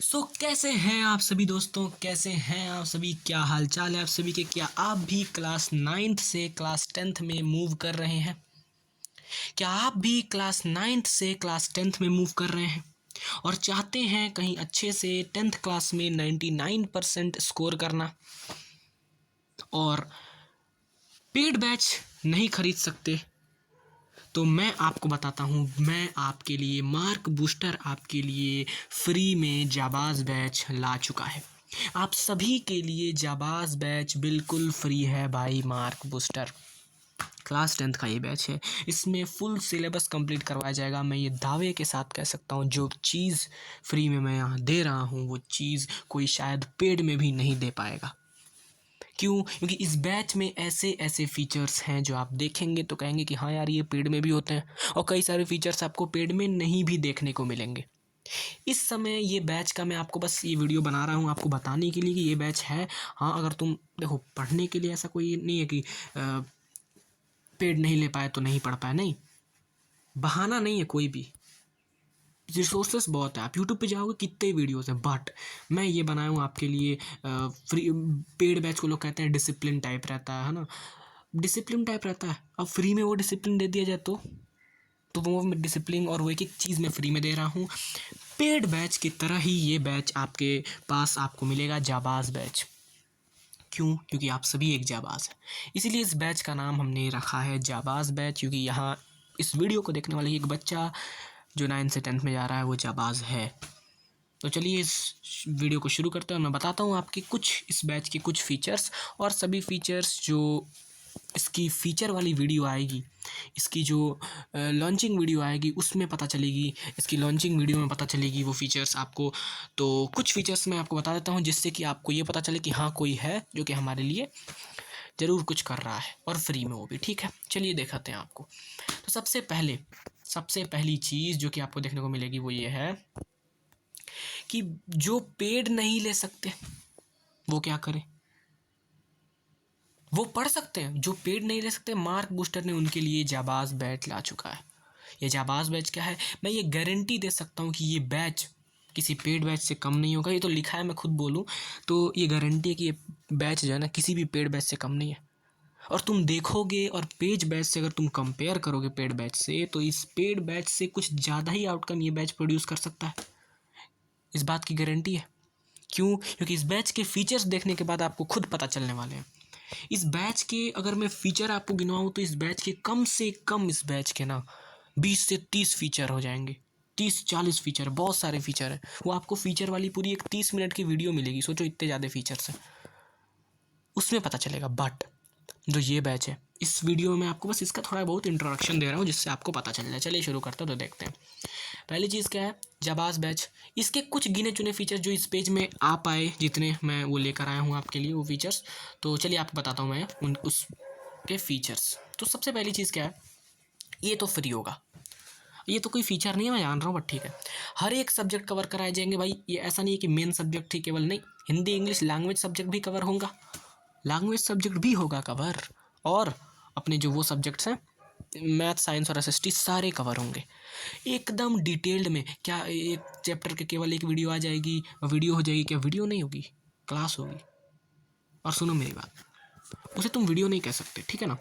कैसे हैं आप सभी दोस्तों, कैसे हैं आप सभी, क्या हाल चाल है आप सभी के। क्या आप भी क्लास 9th से क्लास 10th में मूव कर रहे हैं? क्या आप भी क्लास 9th से क्लास 10th में मूव कर रहे हैं और चाहते हैं कहीं अच्छे से 10th क्लास में 99% स्कोर करना और पेड बैच नहीं खरीद सकते? तो मैं आपको बताता हूँ, मैं आपके लिए मार्क बूस्टर आपके लिए फ्री में जाबाज बैच ला चुका है। आप सभी के लिए जाबाज बैच बिल्कुल फ्री है भाई। मार्क बूस्टर क्लास 10th का ये बैच है। इसमें फुल सिलेबस कंप्लीट करवाया जाएगा। मैं ये दावे के साथ कह सकता हूँ, जो चीज़ फ्री में मैं यहाँ दे रहा हूँ वो चीज़ कोई शायद पेड में भी नहीं दे पाएगा। क्यों? क्योंकि इस बैच में ऐसे ऐसे फीचर्स हैं जो आप देखेंगे तो कहेंगे कि हाँ यार, ये पेड में भी होते हैं, और कई सारे फीचर्स आपको पेड में नहीं भी देखने को मिलेंगे। इस समय ये बैच का मैं आपको बस ये वीडियो बना रहा हूँ आपको बताने के लिए कि ये बैच है। हाँ, अगर तुम देखो, पढ़ने के लिए ऐसा कोई नहीं है कि पेड नहीं ले पाए तो नहीं पढ़ पाए, नहीं, बहाना नहीं है कोई भी। रिसोर्सेस बहुत है, आप यूट्यूब पे जाओगे कितने वीडियोस हैं, बट मैं ये बनाया हूँ आपके लिए फ्री। पेड बैच को लोग कहते हैं डिसिप्लिन टाइप रहता है ना, डिसिप्लिन टाइप रहता है। अब फ्री में वो डिसिप्लिन दे दिया जाए तो वो डिसिप्लिन और वो एक एक चीज़ मैं फ्री में दे रहा हूँ। पेड बैच की तरह ही ये बैच आपके पास आपको मिलेगा, जाबाज बैच। क्यों? क्योंकि आप सभी एक जाबाज हैं, इसीलिए इस बैच का नाम हमने रखा है जाबाज बैच। क्योंकि यहाँ इस वीडियो को देखने वाले एक बच्चा जो 9 से 10th में जा रहा है वो जाबाज है। तो चलिए इस वीडियो को शुरू करते हैं और मैं बताता हूँ आपकी कुछ इस बैच के कुछ फीचर्स, और सभी फीचर्स जो इसकी फ़ीचर वाली वीडियो आएगी, इसकी जो लॉन्चिंग वीडियो आएगी उसमें पता चलेगी, इसकी लॉन्चिंग वीडियो में पता चलेगी वो फीचर्स आपको। तो कुछ फीचर्स मैं आपको बता देता हूँ जिससे कि आपको ये पता चले कि हाँ, कोई है जो कि हमारे लिए ज़रूर कुछ कर रहा है, और फ्री में वो भी। ठीक है, चलिए दिखाते हैं आपको। तो सबसे पहली चीज़ जो कि आपको देखने को मिलेगी वो ये है कि जो पेड नहीं ले सकते वो क्या करें? वो पढ़ सकते हैं। जो पेड नहीं ले सकते, मार्क बूस्टर ने उनके लिए जाबाज बैच ला चुका है। ये जाबाज बैच क्या है, मैं ये गारंटी दे सकता हूँ कि ये बैच किसी पेड बैच से कम नहीं होगा। ये तो लिखा है, मैं खुद बोलूँ तो ये गारंटी है कि ये बैच जो है ना किसी भी पेड बैच से कम नहीं है। और तुम देखोगे, और पेड बैच से अगर तुम कंपेयर करोगे पेड बैच से, तो इस पेड बैच से कुछ ज़्यादा ही आउटकम ये बैच प्रोड्यूस कर सकता है। इस बात की गारंटी है। क्यों? क्योंकि इस बैच के फीचर्स देखने के बाद आपको खुद पता चलने वाले हैं। इस बैच के अगर मैं फ़ीचर आपको गिनवाऊँ तो इस बैच के कम से कम, इस बैच के ना 20 से 30 फ़ीचर हो जाएंगे। 30-40 फ़ीचर, बहुत सारे फ़ीचर हैं। वो आपको फ़ीचर वाली पूरी एक 30 मिनट की वीडियो मिलेगी। सोचो इतने ज़्यादा फ़ीचर्स हैं, उसमें पता चलेगा। बट जो ये बैच है, इस वीडियो में आपको बस इसका थोड़ा बहुत इंट्रोडक्शन दे रहा हूँ जिससे आपको पता चल जाए। चलिए शुरू करते हैं, तो देखते हैं। पहली चीज़ क्या है, जाबाज बैच। इसके कुछ गिने चुने फीचर्स जो इस पेज में आ पाए, जितने मैं वो लेकर आया हूँ आपके लिए वो फीचर्स। तो चलिए आपको बताता हूँ मैं उसके फीचर्स। तो सबसे पहली चीज़ क्या है, ये तो फ्री होगा। ये तो कोई फीचर नहीं है, मैं जान रहा हूँ, बट ठीक है। हर एक सब्जेक्ट कवर कराए जाएंगे भाई। ये ऐसा नहीं है कि मेन सब्जेक्ट ही केवल, नहीं, हिंदी इंग्लिश लैंग्वेज सब्जेक्ट भी कवर होगा, लैंग्वेज सब्जेक्ट भी होगा कवर, और अपने जो वो सब्जेक्ट्स हैं मैथ, साइंस और एसएसटी सारे कवर होंगे एकदम डिटेल्ड में। क्या एक चैप्टर के केवल एक वीडियो आ जाएगी, वीडियो हो जाएगी? क्या वीडियो नहीं होगी, क्लास होगी। और सुनो मेरी बात, उसे तुम वीडियो नहीं कह सकते, ठीक है ना।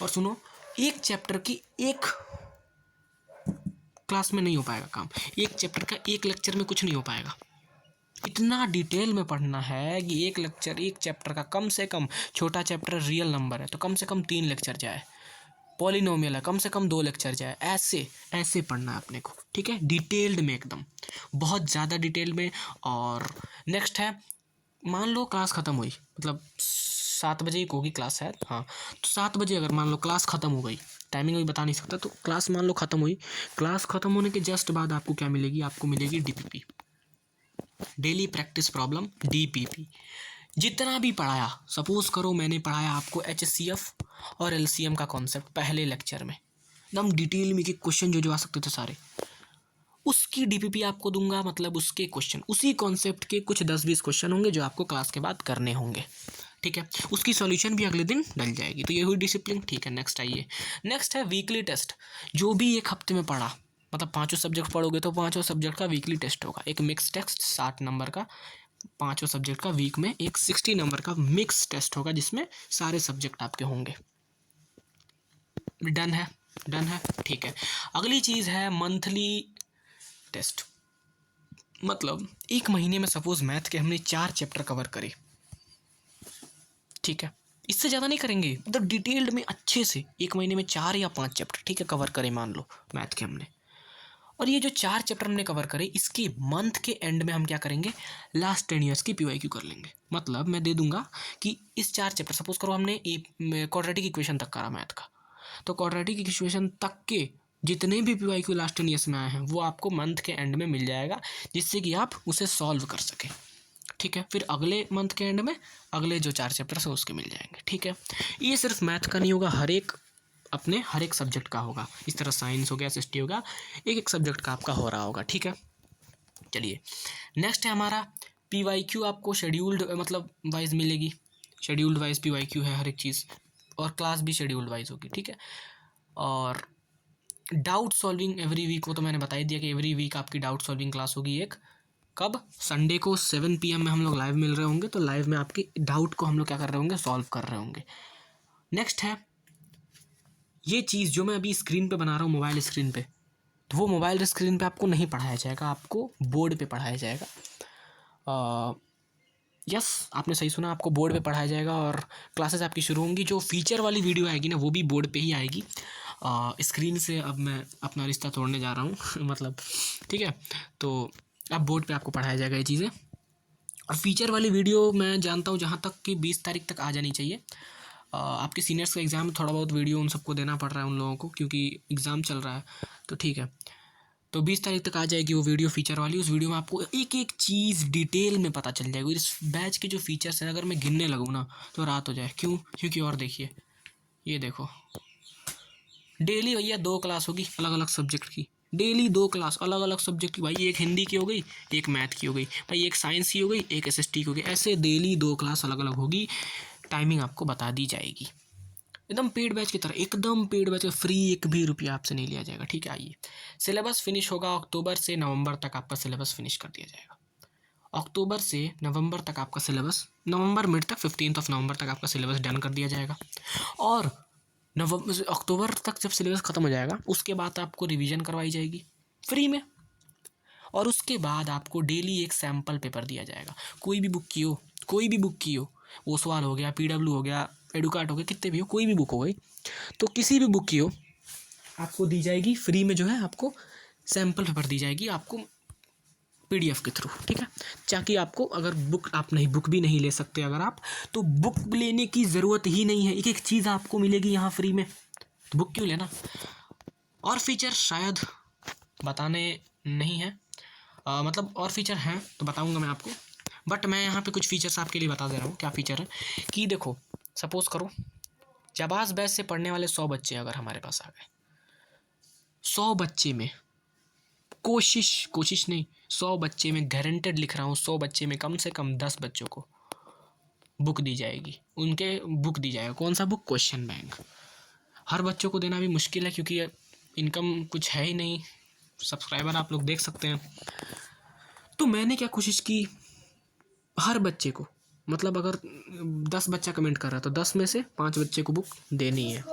और सुनो, एक चैप्टर की एक क्लास में नहीं हो पाएगा काम। एक चैप्टर का एक लेक्चर में कुछ नहीं हो पाएगा। इतना डिटेल में पढ़ना है कि एक चैप्टर का कम से कम, छोटा चैप्टर रियल नंबर है तो कम से कम 3 लेक्चर जाए, पॉलिनोमियल है कम से कम 2 लेक्चर जाए, ऐसे ऐसे पढ़ना है अपने को, ठीक है, डिटेल्ड में एकदम, बहुत ज़्यादा डिटेल में। और नेक्स्ट है, मान लो क्लास ख़त्म हुई, मतलब 7 बजे ही होगी क्लास शायद, हाँ, तो 7 बजे अगर मान लो क्लास ख़त्म हो गई, टाइमिंग अभी बता नहीं सकता, तो क्लास मान लो ख़त्म हुई, क्लास ख़त्म होने के जस्ट बाद आपको क्या मिलेगी, आपको मिलेगी DPP, daily practice problem, DPP. जितना भी पढ़ाया, सपोज करो मैंने पढ़ाया आपको एचसीएफ और एलसीएम का कॉन्सेप्ट पहले लेक्चर में, एकदम डिटेल में कि क्वेश्चन जो जो आ सकते थे सारे, उसकी डीपीपी आपको दूंगा। मतलब उसके क्वेश्चन, उसी कॉन्सेप्ट के कुछ 10-20 क्वेश्चन होंगे जो आपको क्लास के बाद करने होंगे, ठीक है। उसकी सॉल्यूशन भी अगले दिन डल जाएगी। तो ये हुई डिसिप्लिन, ठीक है। नेक्स्ट आइए, नेक्स्ट है वीकली टेस्ट। जो भी एक हफ्ते में पढ़ा, मतलब पाँचों सब्जेक्ट पढ़ोगे तो पाँचों सब्जेक्ट का वीकली टेस्ट होगा। एक मिक्स टेस्ट 60 नंबर का, पाँचों सब्जेक्ट का वीक में एक 60 नंबर का मिक्स टेस्ट होगा जिसमें सारे सब्जेक्ट आपके होंगे। डन है, डन है, ठीक है। अगली चीज़ है मंथली टेस्ट। मतलब एक महीने में सपोज मैथ के हमने 4 चैप्टर कवर करे, ठीक है, इससे ज़्यादा नहीं करेंगे, मतलब डिटेल्ड में अच्छे से एक महीने में 4 या 5 चैप्टर, ठीक है, कवर करें मान लो मैथ के हमने। और ये जो 4 चैप्टर हमने कवर करे, इसके मंथ के एंड में हम क्या करेंगे, लास्ट 10 ईयर्स की PYQ कर लेंगे। मतलब मैं दे दूंगा कि इस 4 चैप्टर, सपोज करो हमने क्वाड्रेटिक इक्वेशन तक करा मैथ का, तो क्वाड्रेटिक इक्वेशन तक के जितने भी PYQ लास्ट 10 ईयर्स में आए हैं वो आपको मंथ के एंड में मिल जाएगा, जिससे कि आप उसे सॉल्व कर सकें, ठीक है। फिर अगले मंथ के एंड में अगले जो 4 चैप्टर्स हैं उसके मिल जाएंगे, ठीक है। ये सिर्फ मैथ का नहीं होगा, हर एक सब्जेक्ट का होगा। इस तरह साइंस हो गया, SST हो गया, एक एक सब्जेक्ट का आपका हो रहा होगा, ठीक है। चलिए नेक्स्ट है हमारा PYQ। आपको शेड्यूल्ड मतलब वाइज मिलेगी, शेड्यूल्ड वाइज PYQ है हर एक चीज़, और क्लास भी शेड्यूल्ड वाइज होगी, ठीक है। और डाउट सॉल्विंग एवरी वीक, वो तो मैंने बता ही दिया कि एवरी वीक आपकी डाउट सॉल्विंग क्लास होगी। एक कब, संडे को 7 PM में हम लोग लाइव मिल रहे होंगे, तो लाइव में आपके डाउट को हम लोग क्या कर रहे होंगे, सॉल्व कर रहे होंगे। नेक्स्ट है ये चीज़ जो मैं अभी स्क्रीन पे बना रहा हूँ मोबाइल स्क्रीन पे, तो वो मोबाइल स्क्रीन पे आपको नहीं पढ़ाया जाएगा, आपको बोर्ड पे पढ़ाया जाएगा। यस, आपने सही सुना, आपको बोर्ड पे पढ़ाया जाएगा और क्लासेस आपकी शुरू होंगी। जो फीचर वाली वीडियो आएगी ना वो भी बोर्ड पे ही आएगी। स्क्रीन से अब मैं अपना रिश्ता तोड़ने जा रहा हूँ मतलब, ठीक है, तो अब बोर्ड पे आपको पढ़ाया जाएगा ये चीज़ें। और फीचर वाली वीडियो मैं जानता हूँ जहाँ तक कि 20 तारीख तक आ जानी चाहिए। आपके सीनियर्स का एग्ज़ाम, थोड़ा बहुत वीडियो उन सबको देना पड़ रहा है उन लोगों को, क्योंकि एग्ज़ाम चल रहा है, तो ठीक है। तो 20 तारीख तक आ जाएगी वो वीडियो फीचर वाली। उस वीडियो में आपको एक एक चीज़ डिटेल में पता चल जाएगी। इस बैच के जो फीचर्स हैं अगर मैं गिनने लगूँ ना तो रात हो जाए। क्यों? क्योंकि और देखिए, ये देखो, डेली भैया 2 क्लास होगी अलग अलग सब्जेक्ट की, डेली 2 क्लास अलग अलग सब्जेक्ट की। भाई एक हिंदी की हो गई, एक मैथ की हो गई, भाई एक साइंस की हो गई, एक SST की हो गई, ऐसे डेली 2 क्लास अलग अलग होगी। टाइमिंग आपको बता दी जाएगी, एकदम पेड बैच की तरह, एकदम पेड बैच, फ्री एक भी रुपया आपसे नहीं लिया जाएगा, ठीक है। आइए, सिलेबस फिनिश होगा अक्टूबर से नवंबर तक, आपका सिलेबस फिनिश कर दिया जाएगा। अक्टूबर से नवंबर तक आपका सिलेबस, नवंबर मिड तक 15 नवंबर तक आपका सिलेबस डन कर दिया जाएगा। और अक्टूबर तक जब सिलेबस ख़त्म हो जाएगा उसके बाद आपको रिवीजन करवाई जाएगी फ्री में। और उसके बाद आपको डेली एक सैम्पल पेपर दिया जाएगा। कोई भी बुक की हो, कोई भी बुक की हो, ओसवाल हो गया, PW हो गया, एडुकार्ट हो गया, कितने भी हो, कोई भी बुक हो गई, तो किसी भी बुक की हो आपको दी जाएगी फ्री में, जो है आपको सैम्पल पेपर दी जाएगी आपको PDF के थ्रू, ठीक है। ताकि आपको अगर बुक भी नहीं ले सकते अगर आप, तो बुक लेने की ज़रूरत ही नहीं है, एक एक चीज़ आपको मिलेगी यहाँ फ्री में, तो बुक क्यों लेना। और फीचर शायद बताने नहीं है, मतलब और फीचर हैं तो बताऊंगा मैं आपको, बट मैं यहाँ पे कुछ फीचर्स आपके लिए बता दे रहा हूँ। क्या फीचर है कि देखो, सपोज़ करो जाबाज बैच से पढ़ने वाले 100 बच्चे अगर हमारे पास आ गए, 100 बच्चे में कोशिश नहीं, 100 बच्चे में गारंटेड लिख रहा हूँ, 100 बच्चे में कम से कम 10 बच्चों को बुक दी जाएगी, बुक दी जाएगा। कौन सा बुक? Question bank. हर बच्चों को देना भी मुश्किल है क्योंकि इनकम कुछ है ही नहीं, सब्सक्राइबर आप लोग देख सकते हैं। तो मैंने क्या कोशिश की, हर बच्चे को, मतलब अगर 10 बच्चा कमेंट कर रहा है तो 10 में से 5 बच्चे को बुक देनी है,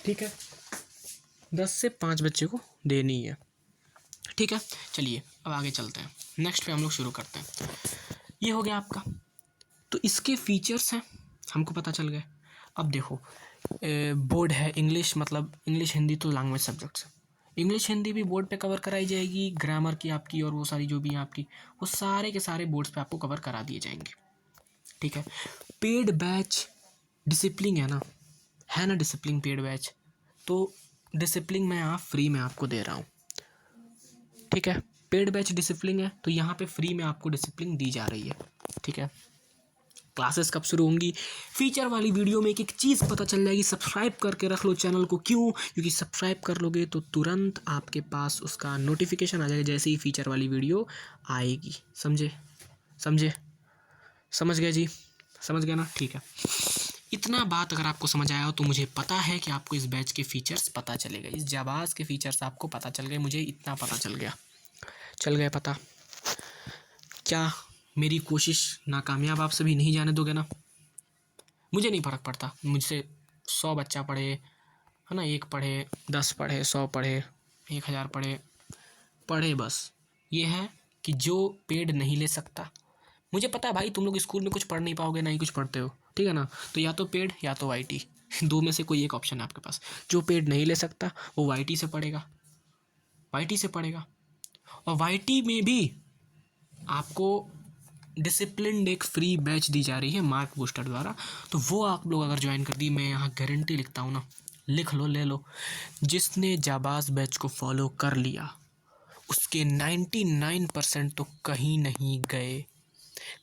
ठीक है, 10 से 5 बच्चे को देनी है, ठीक है। चलिए अब आगे चलते हैं, नेक्स्ट पे हम लोग शुरू करते हैं। ये हो गया आपका, तो इसके फीचर्स हैं हमको पता चल गए। अब देखो, बोर्ड है इंग्लिश, मतलब इंग्लिश हिंदी तो लैंग्वेज सब्जेक्ट्स है, इंग्लिश हिंदी भी बोर्ड पे कवर कराई जाएगी, ग्रामर की आपकी और वो सारी जो भी हैं आपकी, वो सारे के सारे बोर्ड्स पे आपको कवर करा दिए जाएंगे, ठीक है। पेड बैच डिसिप्लिन है ना डिसिप्लिन पेड बैच, तो डिसिप्लिन मैं यहाँ फ्री में आपको दे रहा हूँ, ठीक है। पेड बैच डिसिप्लिन है तो यहाँ पे फ्री में आपको डिसिप्लिन दी जा रही है, ठीक है। क्लासेस कब शुरू होंगी, फीचर वाली वीडियो में एक एक चीज़ पता चल जाएगी। सब्सक्राइब करके रख लो चैनल को, क्यों? क्योंकि सब्सक्राइब कर लोगे तो तुरंत आपके पास उसका नोटिफिकेशन आ जाएगा जैसे ही फीचर वाली वीडियो आएगी। समझे? समझ गए जी? समझ गए ना? ठीक है। इतना बात अगर आपको समझ आया हो तो मुझे पता है कि आपको इस बैच के फीचर्स पता चले गए, इस जाबाज के फीचर्स आपको पता चल गए, मुझे इतना पता चल गया पता। क्या मेरी कोशिश नाकामयाब आप सभी नहीं जाने दोगे ना? मुझे नहीं फ़र्क पड़ता, मुझसे 100 बच्चा पढ़े, है ना, 1 पढ़े, 10 पढ़े, 100 पढ़े, 1000 पढ़े, पढ़े बस। ये है कि जो पेड नहीं ले सकता, मुझे पता है भाई तुम लोग स्कूल में कुछ पढ़ नहीं पाओगे, ना ही कुछ पढ़ते हो, ठीक है ना, तो या तो पेड या तो वाईटी, दो में से कोई एक ऑप्शन है आपके पास। जो पेड नहीं ले सकता वो वाईटी से पढ़ेगा, वाईटी से पढ़ेगा। और वाईटी में भी आपको डिसिप्लिन एक फ्री बैच दी जा रही है मार्क बूस्टर द्वारा, तो वो आप लोग अगर ज्वाइन कर दी, मैं यहाँ गारंटी लिखता हूँ ना, लिख लो, ले लो, जिसने जाबाज बैच को फॉलो कर लिया उसके 99% तो कहीं नहीं गए,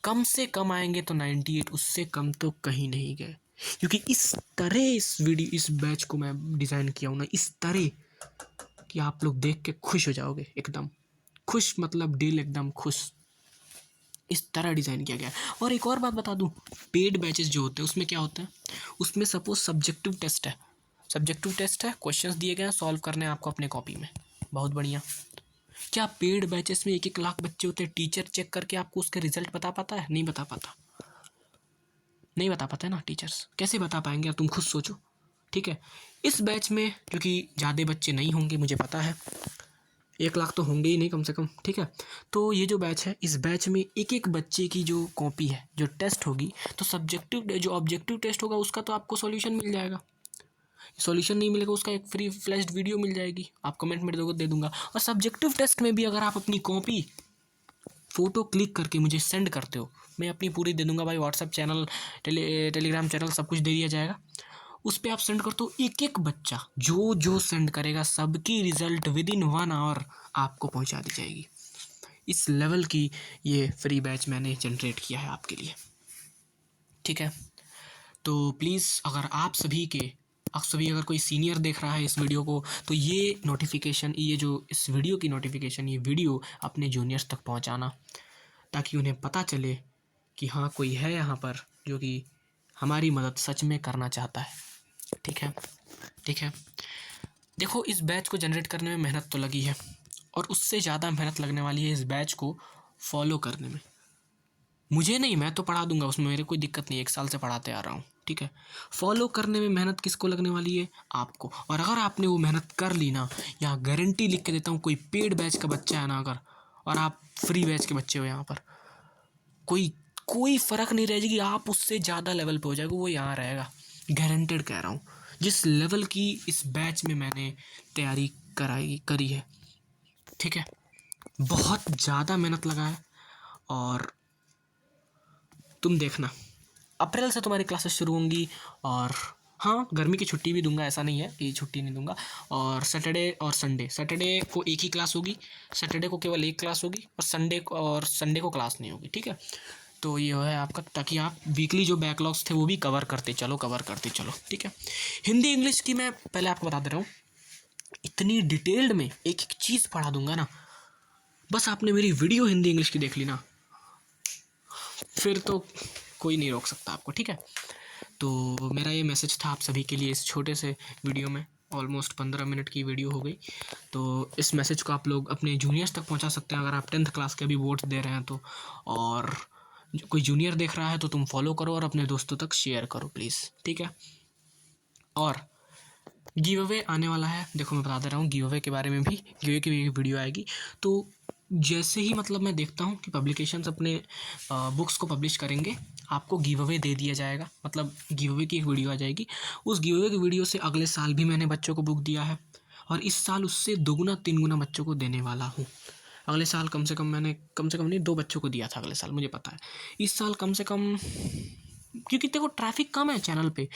कम से कम आएंगे तो 98, उससे कम तो कहीं नहीं गए। क्योंकि इस तरह इस बैच को मैं डिज़ाइन किया हूँ ना, इस तरह कि आप लोग देख के खुश हो जाओगे, एकदम खुश, मतलब दिल एकदम खुश, इस तरह डिज़ाइन किया गया है। और एक और बात बता दूं, पेड बैचेस जो होते हैं उसमें क्या होता है, उसमें सपोज सब्जेक्टिव टेस्ट है, क्वेश्चंस दिए गए हैं, सॉल्व करने हैं आपको अपने कॉपी में, बहुत बढ़िया। क्या पेड बैचेस में 1-1 लाख बच्चे होते हैं, टीचर चेक करके आपको उसके रिजल्ट बता पाता है? नहीं बता पाता, नहीं बता पाता है ना टीचर्स, कैसे बता पाएंगे तुम खुद सोचो, ठीक है। इस बैच में क्योंकि ज़्यादा बच्चे नहीं होंगे, मुझे पता है 1 लाख तो होंगे ही नहीं कम से कम, ठीक है। तो ये जो बैच है, इस बैच में एक एक बच्चे की जो कॉपी है, जो टेस्ट होगी, तो जो ऑब्जेक्टिव टेस्ट होगा उसका तो आपको सॉल्यूशन मिल जाएगा, सॉल्यूशन नहीं मिलेगा उसका एक फ्री फ्लैश्ड वीडियो मिल जाएगी, आप कमेंट में दे दूंगा। और सब्जेक्टिव टेस्ट में भी अगर आप अपनी कॉपी फ़ोटो क्लिक करके मुझे सेंड करते हो, मैं अपनी पूरी दे दूंगा भाई, व्हाट्सअप चैनल, टेलीग्राम चैनल, सब कुछ दे दिया जाएगा, उस पर आप सेंड करते हो, एक एक बच्चा जो जो सेंड करेगा सबकी रिजल्ट विदिन 1 आवर आपको पहुंचा दी जाएगी। इस लेवल की ये फ्री बैच मैंने जनरेट किया है आपके लिए, ठीक है। तो प्लीज़ अगर आप सभी अगर कोई सीनियर देख रहा है इस वीडियो को, तो ये नोटिफिकेशन, ये जो इस वीडियो की नोटिफिकेशन, ये वीडियो अपने जूनियर्स तक पहुंचाना, ताकि उन्हें पता चले कि हाँ कोई है यहाँ पर जो कि हमारी मदद सच में करना चाहता है, ठीक है, ठीक है। देखो, इस बैच को जनरेट करने में मेहनत तो लगी है, और उससे ज़्यादा मेहनत लगने वाली है इस बैच को फॉलो करने में। मुझे नहीं, मैं तो पढ़ा दूंगा, उसमें मेरे कोई दिक्कत नहीं, 1 साल से पढ़ाते आ रहा हूँ, ठीक है। फॉलो करने में मेहनत किसको लगने वाली है? आपको। और अगर आपने वो मेहनत कर ली ना, यहाँ गारंटी लिख के देता हूँ, कोई पेड बैच का बच्चा है ना अगर, और आप फ्री बैच के बच्चे हो यहाँ पर, कोई कोई फ़र्क नहीं रह जाएगी, आप उससे ज़्यादा लेवल पे हो जाएगा, वो यहाँ रहेगा, गारंटेड कह रहा हूँ। जिस लेवल की इस बैच में मैंने तैयारी करी है, ठीक है, बहुत ज़्यादा मेहनत लगा है। और तुम देखना, अप्रैल से तुम्हारी क्लासेस शुरू होंगी, और हाँ, गर्मी की छुट्टी भी दूंगा, ऐसा नहीं है कि छुट्टी नहीं दूंगा। और सैटरडे को एक ही क्लास होगी, सैटरडे को केवल एक क्लास होगी, और संडे को क्लास नहीं होगी, ठीक है। तो ये है आपका, ताकि आप वीकली जो बैकलॉग्स थे वो भी कवर करते चलो, ठीक है। हिंदी इंग्लिश की मैं पहले आपको बता दे रहा हूँ, इतनी डिटेल्ड में एक एक चीज़ पढ़ा दूंगा ना, बस आपने मेरी वीडियो हिंदी इंग्लिश की देख ली ना, फिर तो कोई नहीं रोक सकता आपको, ठीक है। तो मेरा ये मैसेज था आप सभी के लिए इस छोटे से वीडियो में, ऑलमोस्ट 15 मिनट की वीडियो हो गई। तो इस मैसेज को आप लोग अपने जूनियर्स तक पहुंचा सकते हैं, अगर आप 10th क्लास के भी बोर्ड्स दे रहे हैं तो। और कोई जूनियर देख रहा है तो तुम फॉलो करो और अपने दोस्तों तक शेयर करो प्लीज़, ठीक है। और गिव अवे आने वाला है, देखो मैं बता दे रहा हूँ, गिव अवे के बारे में भी, गिव अवे की भी वीडियो आएगी। तो जैसे ही मतलब मैं देखता हूँ कि पब्लिकेशंस अपने बुक्स को पब्लिश करेंगे, आपको गिव अवे दे दिया जाएगा, मतलब गिव अवे की एक वीडियो आ जाएगी। उस गिव अवे की वीडियो से अगले साल भी मैंने बच्चों को बुक दिया है, और इस साल उससे 2-3 गुना बच्चों को देने वाला हूँ। अगले साल कम से कम नहीं, 2 बच्चों को दिया था अगले साल, मुझे पता है। इस साल कम से कम, क्योंकि देखो ट्रैफिक कम है चैनल पे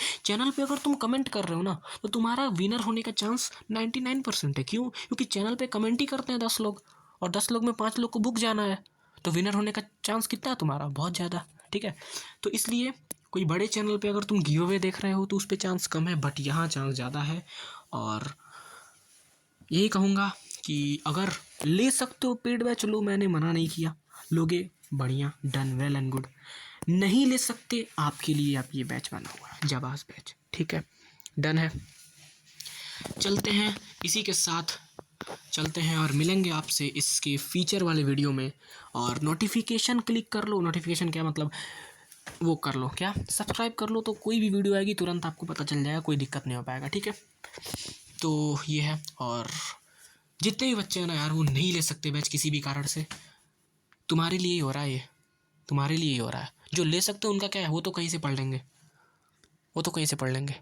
अगर तुम कमेंट कर रहे हो ना, तो तुम्हारा विनर होने का चांस 99% है। क्यों? क्योंकि चैनल पे कमेंट ही करते हैं 10 लोग, और 10 लोग में 5 लोग को बुक जाना है, तो विनर होने का चांस कितना है तुम्हारा? बहुत ज़्यादा, ठीक है। तो इसलिए कोई बड़े चैनल पे अगर तुम गिव अवे देख रहे हो तो उस पर चांस कम है, बट यहाँ चांस ज़्यादा है। और यही कहूँगा कि अगर ले सकते हो पेड बैच लो, मैंने मना नहीं किया, लोगे बढ़िया, डन, वेल एंड गुड। नहीं ले सकते आपके लिए आप ये बैच बना हुआ है, जाबाज बैच। ठीक है, डन है। चलते हैं इसी के साथ, चलते हैं और मिलेंगे आपसे इसके फीचर वाले वीडियो में। और नोटिफिकेशन क्लिक कर लो, नोटिफिकेशन क्या मतलब, वो कर लो, क्या सब्सक्राइब कर लो, तो कोई भी वीडियो आएगी तुरंत आपको पता चल जाएगा, कोई दिक्कत नहीं हो पाएगा। ठीक है, तो ये है। और जितने भी बच्चे हैं ना यार, वो नहीं ले सकते बैच किसी भी कारण से, तुम्हारे लिए ही हो रहा है ये, तुम्हारे लिए ही हो रहा है। जो ले सकते हैं उनका क्या है, वो तो कहीं से पढ़ लेंगे, वो तो कहीं से पढ़ लेंगे।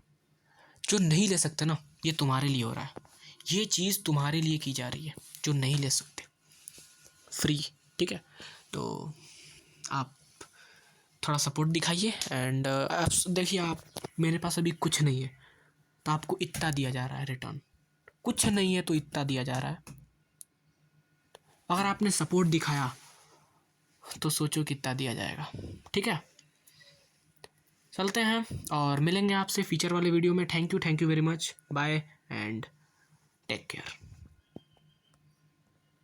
जो नहीं ले सकते ना, ये तुम्हारे लिए हो रहा है, ये चीज़ तुम्हारे लिए की जा रही है, जो नहीं ले सकते फ्री। ठीक है, तो आप थोड़ा सपोर्ट दिखाइए। एंड आप देखिए, आप, मेरे पास अभी कुछ नहीं है तो आपको इतना दिया जा रहा है रिटर्न, कुछ नहीं है तो इतना दिया जा रहा है। अगर आपने सपोर्ट दिखाया तो सोचो कितना दिया जाएगा। ठीक है, चलते हैं और मिलेंगे आपसे फीचर वाले वीडियो में। Thank you very much, bye and take care.